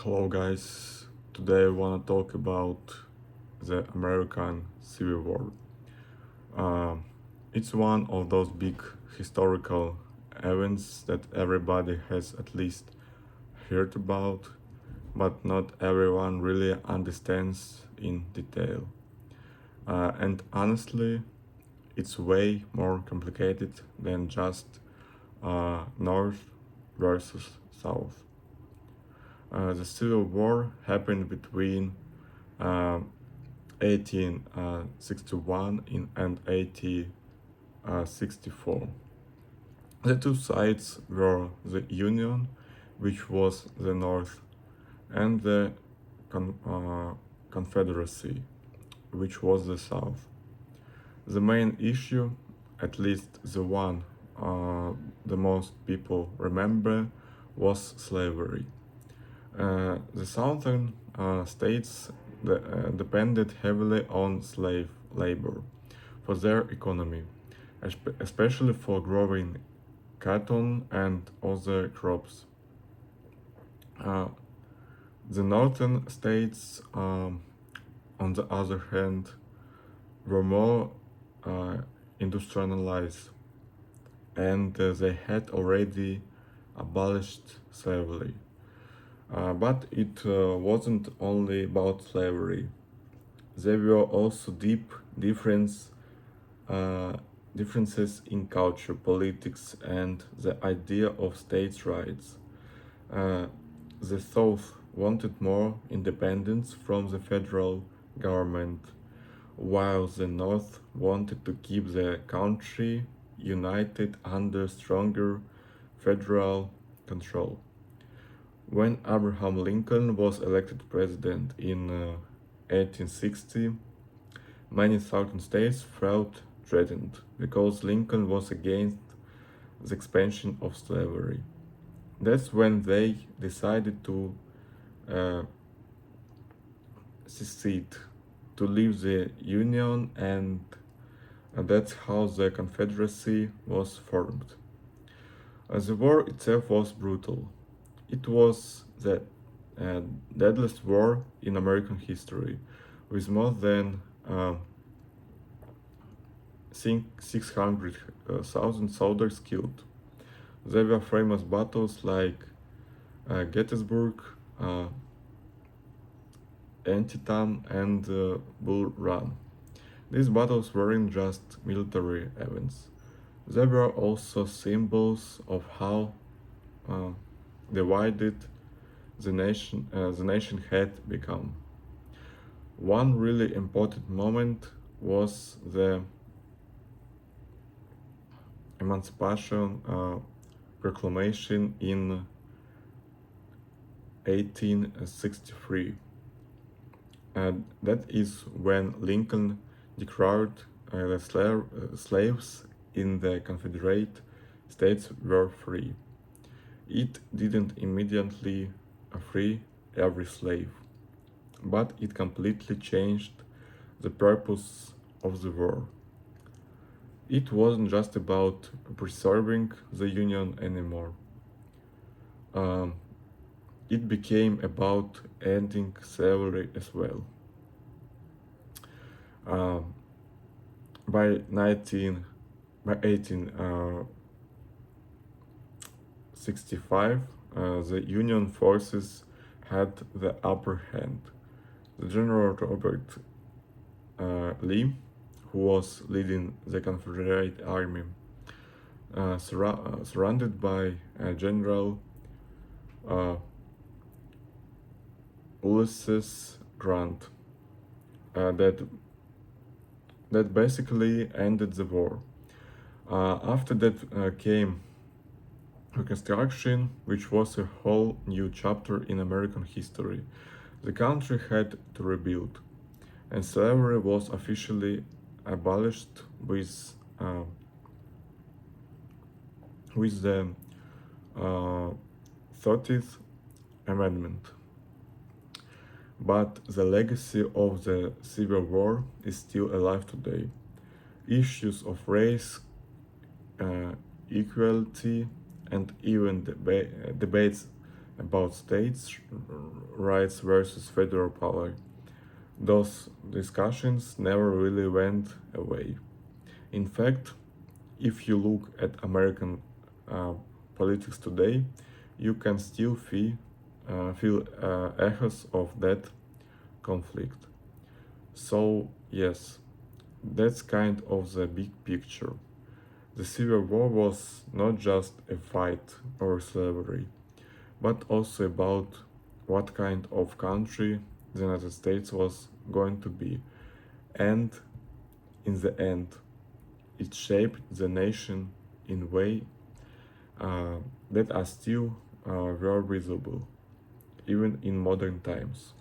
Hello guys, today I want to talk about the American Civil War. Uh, it's one of those big historical events that everybody has at least heard about, but not everyone really understands in detail. And honestly, it's way more complicated than just North versus South. The Civil War happened between uh, 1861 and 1864. The two sides were the Union, which was the North, and the Confederacy, which was the South. The main issue, at least the one the most people remember, was slavery. The southern states depended heavily on slave labor for their economy, especially for growing cotton and other crops. Uh, the northern states, on the other hand, were more uh, industrialized, and they had already abolished slavery. But it wasn't only about slavery. There were also deep difference, uh, differences in culture, politics, and the idea of states' rights. Uh, the South wanted more independence from the federal government, while the North wanted to keep the country united under stronger federal control. When Abraham Lincoln was elected president in 1860, many southern states felt threatened because Lincoln was against the expansion of slavery. That's when they decided to uh, secede, to leave the Union, and that's how the Confederacy was formed. The war itself was brutal. It was the uh, deadliest war in American history, with more than 600,000 soldiers killed. There were famous battles like Gettysburg, uh, Antietam, and Bull Run. These battles weren't just military events, they were also symbols of how uh, divided the nation had become. One really important moment was the Emancipation Proclamation in 1863. And that is when Lincoln declared the slaves in the Confederate States were free. It didn't immediately free every slave, but it completely changed the purpose of the war. It wasn't just about preserving the Union anymore. Um, it became about ending slavery as well. Um, by 19 by 1865, the Union forces had the upper hand. The General Robert Lee, who was leading the Confederate Army, surrounded by General uh, Ulysses Grant, that basically ended the war. After that came Reconstruction, which was a whole new chapter in American history. The country had to rebuild, and slavery was officially abolished with the uh, 30th Amendment. But the legacy of the Civil War is still alive today. Issues of race, uh, equality, and even debates about states' rights versus federal power. Those discussions never really went away. In fact, if you look at American uh, politics today, you can still feel echoes of that conflict. So, yes, that's kind of the big picture. The Civil War was not just a fight or slavery, but also about what kind of country the United States was going to be. And in the end, it shaped the nation in ways uh, that are still very visible, even in modern times.